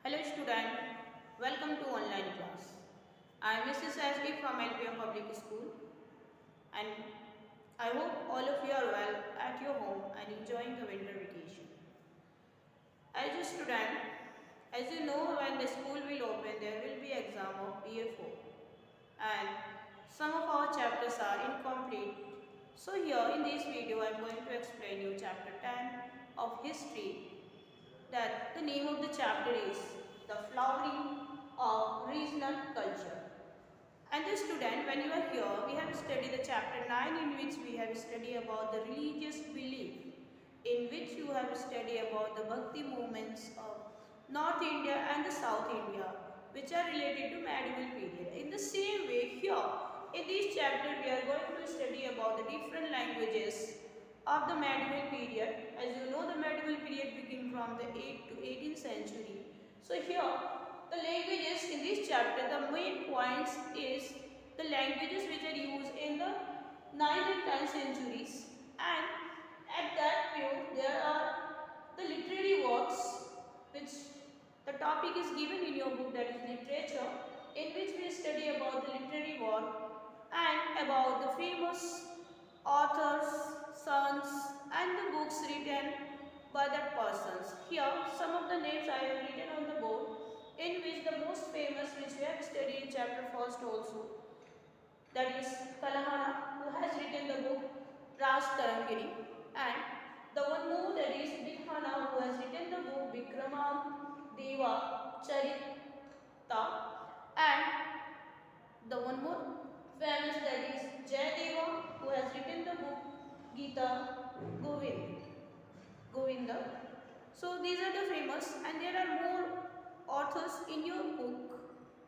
Hello student, welcome to online class. I am Mrs. SD from LPM Public School and I hope all of you are well at your home and enjoying the winter vacation. As a student, as you know, when the school will open there will be exam of BA4 and some of our chapters are incomplete. So here in this video I am going to explain you chapter 10 of history, that the name of the chapter is The Flowering of Regional Culture. And the student, when you are here, we have studied the chapter 9 in which we have studied about the religious belief, in which you have studied about the Bhakti movements of North India and the South India, which are related to medieval period. In the same way, here, in this chapter, we are going to study about the different languages of the medieval period. As you know, the medieval period began from the 8th to 18th century. So here, the languages in this chapter, the main points is the languages which are used in the 9th and 10th centuries, and at that period there are the literary works which the topic is given in your book, that is literature, in which we study about the literary work and about the famous authors, sons and the books written by that persons. Here some of the names I have written on the board, in which the most famous which we have studied in chapter first also, that is Kalahana, who has written the book Raj Tarangiri, and the one more, that is Bidhana, who has written the book Vikramam Deva Charita, and the one more famous, that is Jayadeva, who has written the book Gita Govinda. So these are the famous, and there are more authors in your book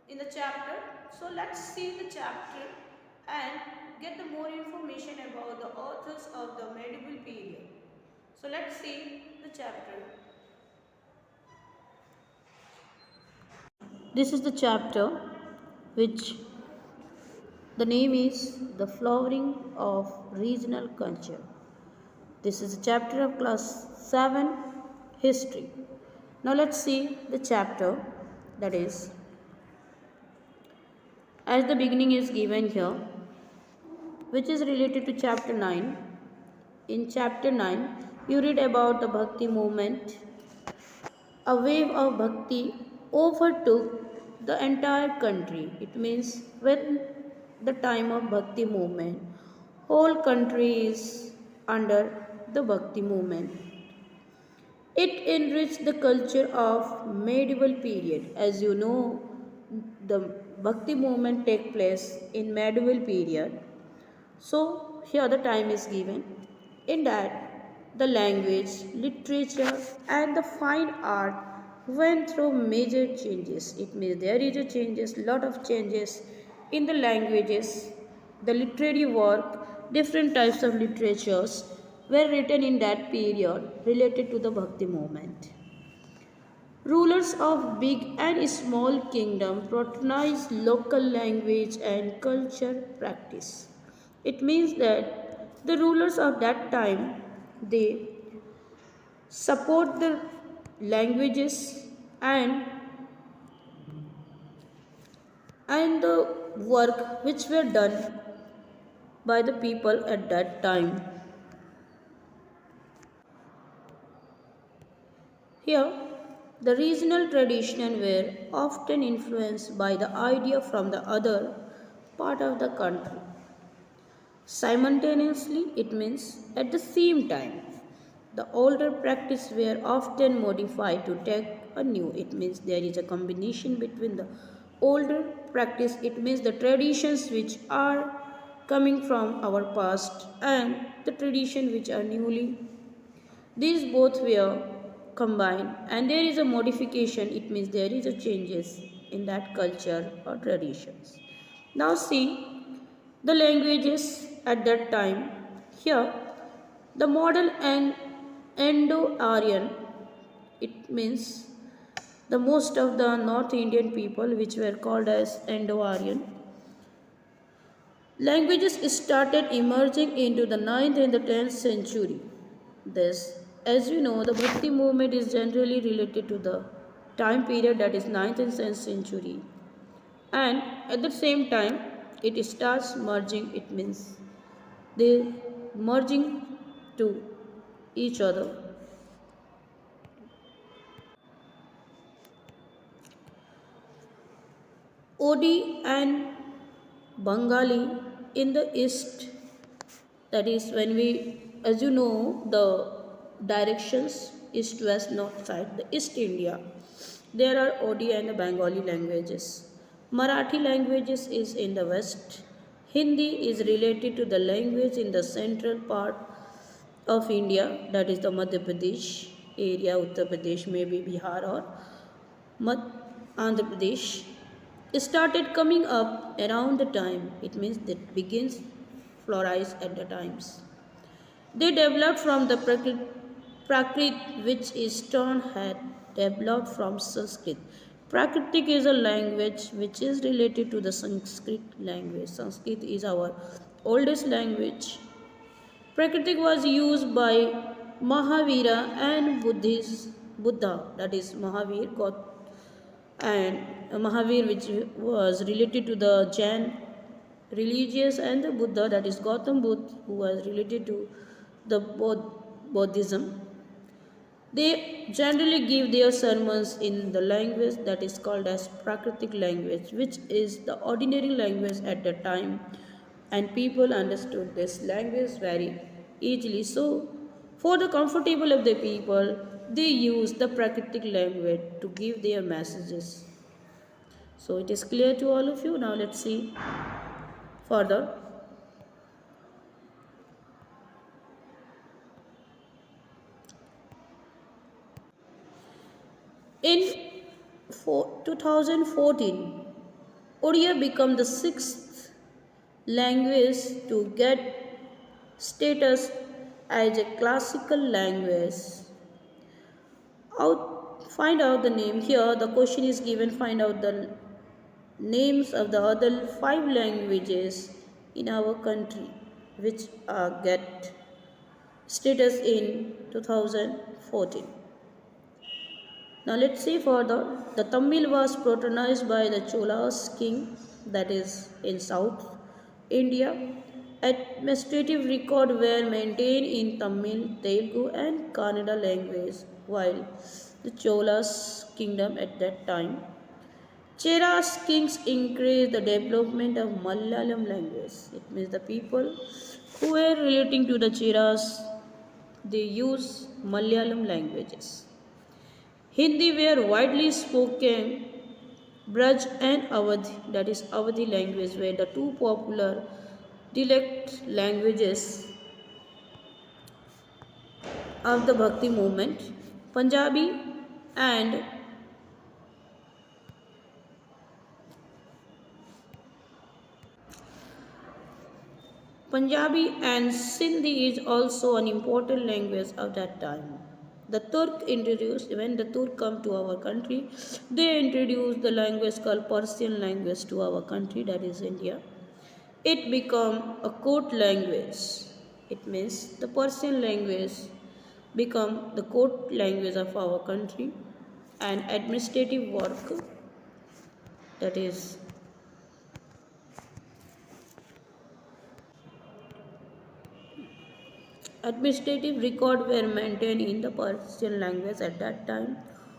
in the chapter. So let's see the chapter and get the more information about the authors of the medieval period. So let's see the chapter. This is the chapter which the name is The Flowering of Regional Culture. This is a chapter of class 7 history. Now let's see the chapter, that is, as the beginning is given here, which is related to chapter 9. In chapter 9, you read about the Bhakti movement. A wave of Bhakti overtook the entire country. It means when the time of Bhakti movement, whole country is under the Bhakti movement. It enriched the culture of medieval period. As you know, the Bhakti movement take place in medieval period. So here the time is given. In that, the language, literature and the fine art went through major changes. It means there is a changes, lot of changes in the languages, the literary work, different types of literatures were written in that period related to the Bhakti movement. Rulers of big and small kingdom patronized local language and culture practice. It means that the rulers of that time, they support the languages and the work which were done by the people at that time. Here, the regional tradition were often influenced by the idea from the other part of the country. Simultaneously, it means at the same time, the older practice were often modified to take a new. It means there is a combination between the older practice, it means the traditions which are coming from our past and the tradition which are newly. These both were combined and there is a modification, it means there is a changes in that culture or traditions. Now see the languages at that time. Here the modern and Indo-Aryan, it means the most of the North Indian people which were called as Indo-Aryan languages started emerging into the 9th and the 10th century. This, as you know, the Bhakti movement is generally related to the time period, that is 9th and 10th century. And at the same time, it starts merging, it means they merging to each other. Odi and Bengali in the east, that is when we, as you know, the directions east west north side, the east India, there are Odi and the Bengali languages. Marathi languages is in the west. Hindi is related to the language in the central part of India, that is the Madhya Pradesh area, Uttar Pradesh, maybe Bihar or Andhra Pradesh, started coming up around the time, it means that begins flourish at the times. They developed from the Prakrit, which is turn had developed from Sanskrit. Prakritic is a language which is related to the Sanskrit language. Sanskrit is our oldest language. Prakritic was used by Mahavira and Buddha, that is Mahavir, God, and Mahavir, which was related to the Jain religious, and the Buddha, that is Gautam Buddha, who was related to the Buddhism. They generally give their sermons in the language that is called as Prakritic language, which is the ordinary language at the time, and people understood this language very easily. So, for the comfortable of the people, they use the Prakritic language to give their messages. So, it is clear to all of you. Now, let's see further. In 2014, Odia became the sixth language to get status as a classical language. Find out the name here. The question is given, find out the names of the other 5 languages in our country which get status in 2014. Now let's see further. The Tamil was patronized by the Cholas king, that is in South India. Administrative records were maintained in Tamil, Telugu and Kannada language while the Cholas kingdom at that time. Cheras kings increased the development of Malayalam language. It means the people who were relating to the Cheras, they use Malayalam languages. Hindi were widely spoken. Braj and Awadhi, that is Awadhi language, were the two popular dialect languages of the Bhakti movement. And Punjabi and Sindhi is also an important language of that time. The Turk introduced, when the Turk come to our country, they introduced the language called Persian language to our country, that is India. It became a court language. It means the Persian language become the court language of our country, and administrative work, that is administrative records were maintained in the Persian language at that time.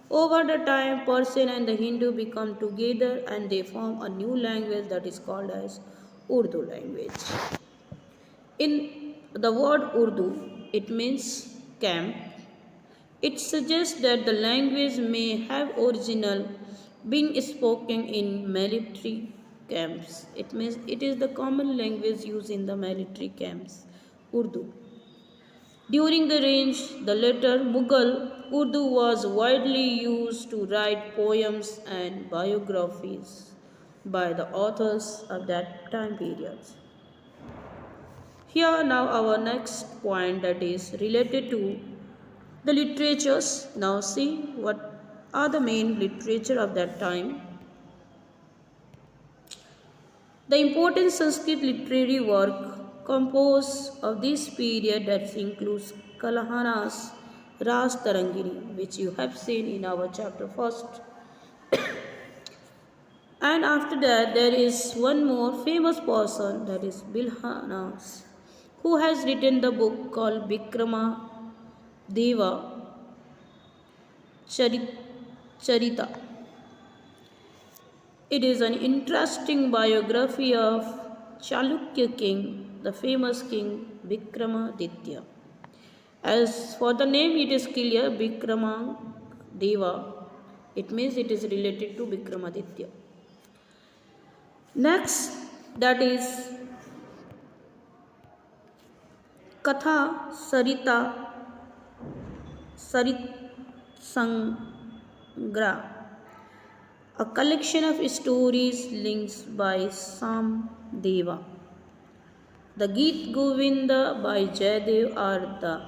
Over the time, Persian and the Hindu become together and they form a new language that is called as Urdu language. In the word Urdu, it means camp. It suggests that the language may have original being spoken in military camps. It means it is the common language used in the military camps, Urdu. During the reign, the later Mughal, Urdu was widely used to write poems and biographies by the authors of that time period. Here now our next point, that is related to the literatures. Now see what are the main literature of that time. The important Sanskrit literary work composed of this period, that includes Kalahana's Ras Tarangini, which you have seen in our chapter first, And after that, there is one more famous person, that is Bilhanas, who has written the book called Vikrama Deva Charita. It is an interesting biography of Chalukya king, the famous king Vikramaditya. As for the name, it is clear Vikrama Deva. It means it is related to Vikramaditya. Next, that is Katha Sarit Sangra, a collection of stories linked by Sam Deva. The Geet Govinda by Jayadev are the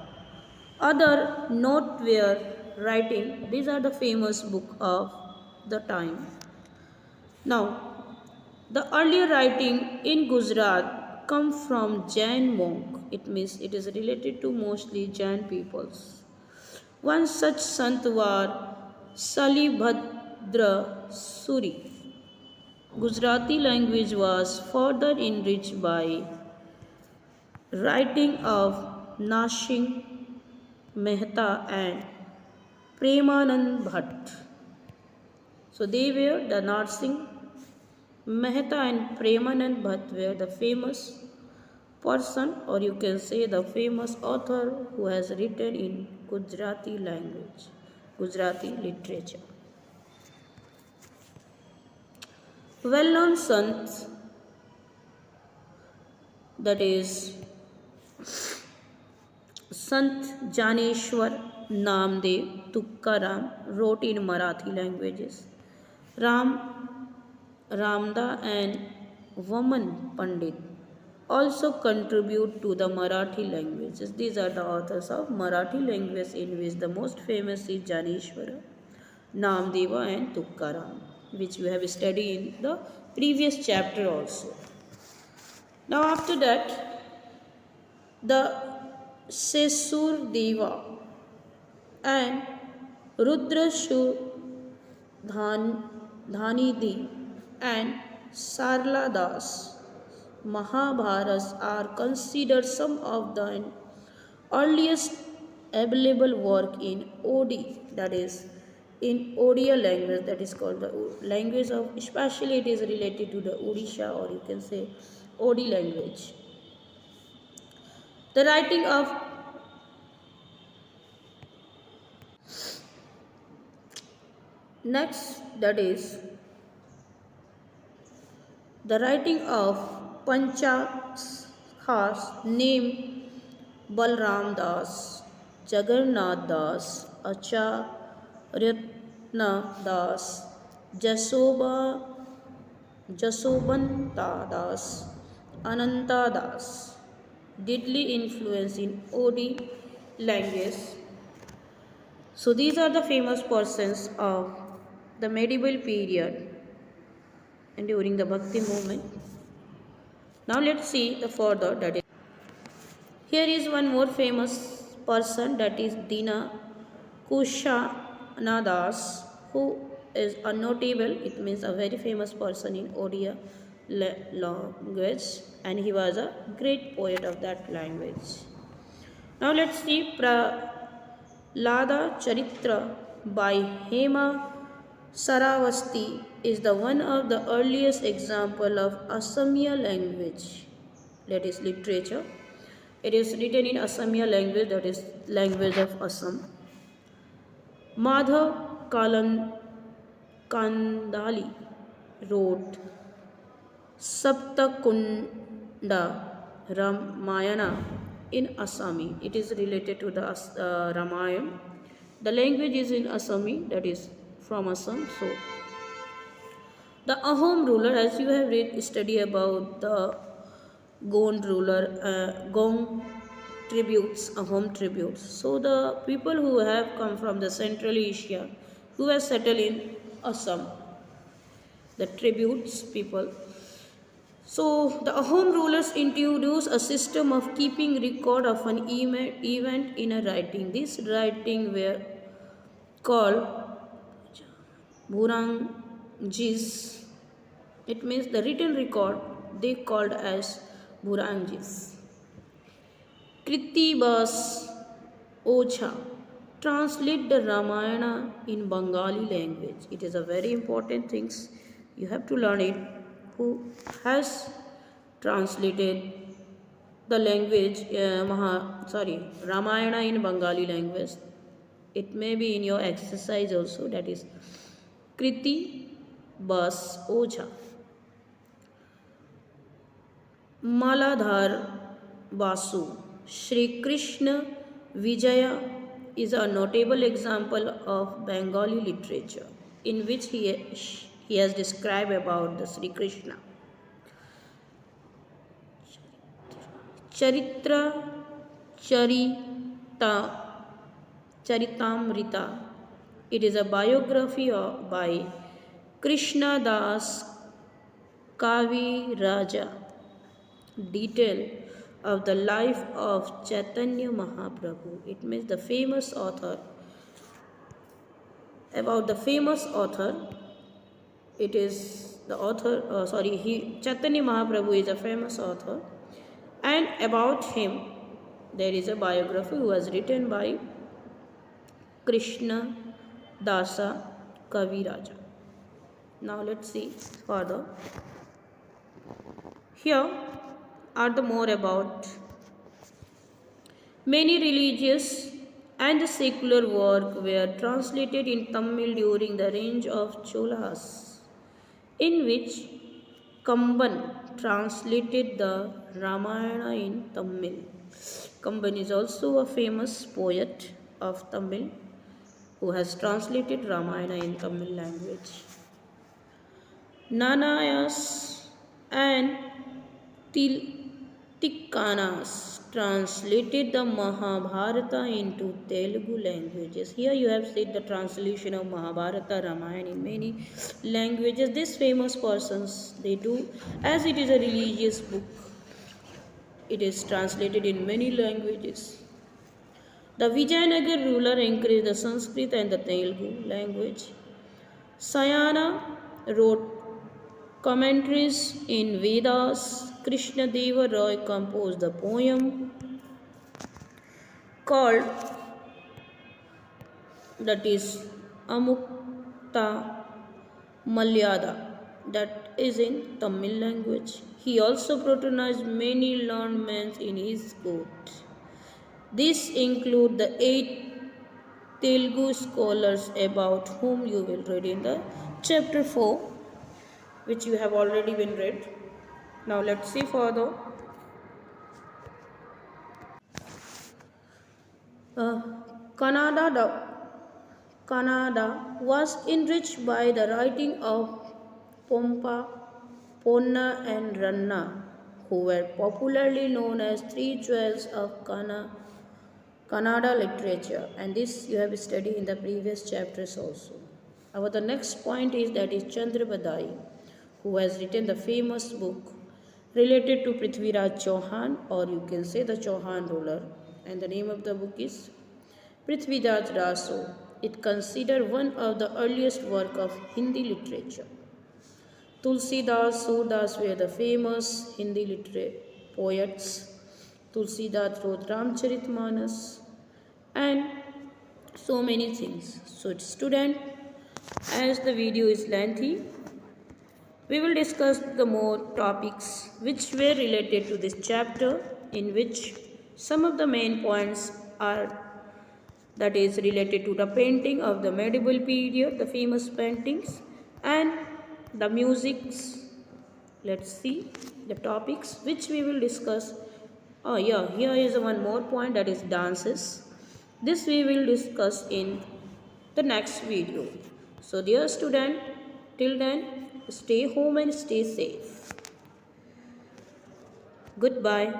other noteworthy writing. These are the famous book of the time. Now, the earlier writing in Gujarat come from Jain monk. It means it is related to mostly Jain peoples. One such sant was Salibhadra Suri. Gujarati language was further enriched by writing of Nashing Mehta and Premanand Bhatt. So they were the Narsingh Mehta and Premanand Bhatt were the famous person, or you can say the famous author who has written in Gujarati language, Gujarati literature. Well-known sants, that is Sant Janeshwar Namdev Tukkaram, wrote in Marathi languages. Ramda and Vaman Pandit also contribute to the Marathi languages. These are the authors of Marathi language, in which the most famous is Janeshwara, Namdeva and Tukkaram, which we have studied in the previous chapter also. Now after that, the Sesur Deva and Rudrashur Dhanidi and Sarla Das Mahabharas are considered some of the earliest available work in Odi, that is in Odia language, that is called the language of, especially it is related to the Odisha, or you can say Odi language. The writing of next, that is the writing of Panchas named Balram Das, Jagannath Das, Acharyatna Das, Jasobanta Das, Ananta Das, deeply influenced in Odi language. So these are the famous persons of the medieval period and during the Bhakti movement. Now let's see the further, that is, here is one more famous person, that is Dina Kushanadas, who is a notable, it means a very famous person in Odia language, and he was a great poet of that language. Now let's see Lada Charitra by Hema Saravasti is the one of the earliest example of Assamya language, that is literature. It is written in Assamya language, that is language of Assam. Madhav Kandali wrote Saptakunda Ramayana in Assami. It is related to the Ramayana. The language is in Assami, that is from Assam. So the Ahom ruler, as you have read, study about the Gond ruler, Gong tributes, Ahom tributes. So the people who have come from the Central Asia, who have settled in Assam, the tributes people. So the Ahom rulers introduced a system of keeping record of an event in a writing. These writing were called Burangjis, It means the written record they called as Burangis. Kritibas Ocha translate the Ramayana in Bengali language. It is a very important thing. You have to learn it. Who has translated the language Ramayana in Bengali language? It may be in your exercise also. That is Kriti Bas Ocha. Maladhar Basu. Sri Krishna Vijaya is a notable example of Bengali literature in which he has described about the Sri Krishna. Charitra Charitamrita. It is a biography by Krishna Das Kavi Raja. Detail of the life of Chaitanya Mahaprabhu. It means the famous author. About the famous author, it is the author, Chaitanya Mahaprabhu is a famous author, and about him there is a biography who was written by Krishna Dasa Kaviraja. Now let's see further. Here are the more about many religious and secular work were translated in Tamil during the reign of Cholas, in which Kamban translated the Ramayana in Tamil. Kamban is also a famous poet of Tamil who has translated Ramayana in Tamil language. Nanayas and Tikkanas translated the Mahabharata into Telugu languages. Here you have seen the translation of Mahabharata, Ramayana in many languages. These famous persons, they do, as it is a religious book, it is translated in many languages. The Vijayanagar ruler encouraged the Sanskrit and the Telugu language. Sayana wrote commentaries in Vedas. Krishna Deva Roy composed the poem called, that is Amukta Malyada, that is in Tamil language. He also patronized many learned men in his court. These include the 8 Telugu scholars about whom you will read in the chapter 4, which you have already been read. Now let's see further. Kannada was enriched by the writing of Pompa, Ponna and Ranna, who were popularly known as 3 jewels of Kannada literature, and this you have studied in the previous chapters also. Our the next point is that is Chandrabadai, who has written the famous book related to Prithviraj Chauhan, or you can say the Chauhan ruler, and the name of the book is Prithviraj Raso. It considered one of the earliest work of Hindi literature. Tulsidas, Surdas were the famous Hindi poets. Tulsidas wrote Ramcharitmanas and so many things. So student, as the video is lengthy, we will discuss the more topics which were related to this chapter, in which some of the main points are, that is related to the painting of the medieval period, the famous paintings, and the musics. Let's see the topics which we will discuss. Here is one more point, that is dances. This we will discuss in the next video. So dear student, till then, stay home and stay safe. Goodbye.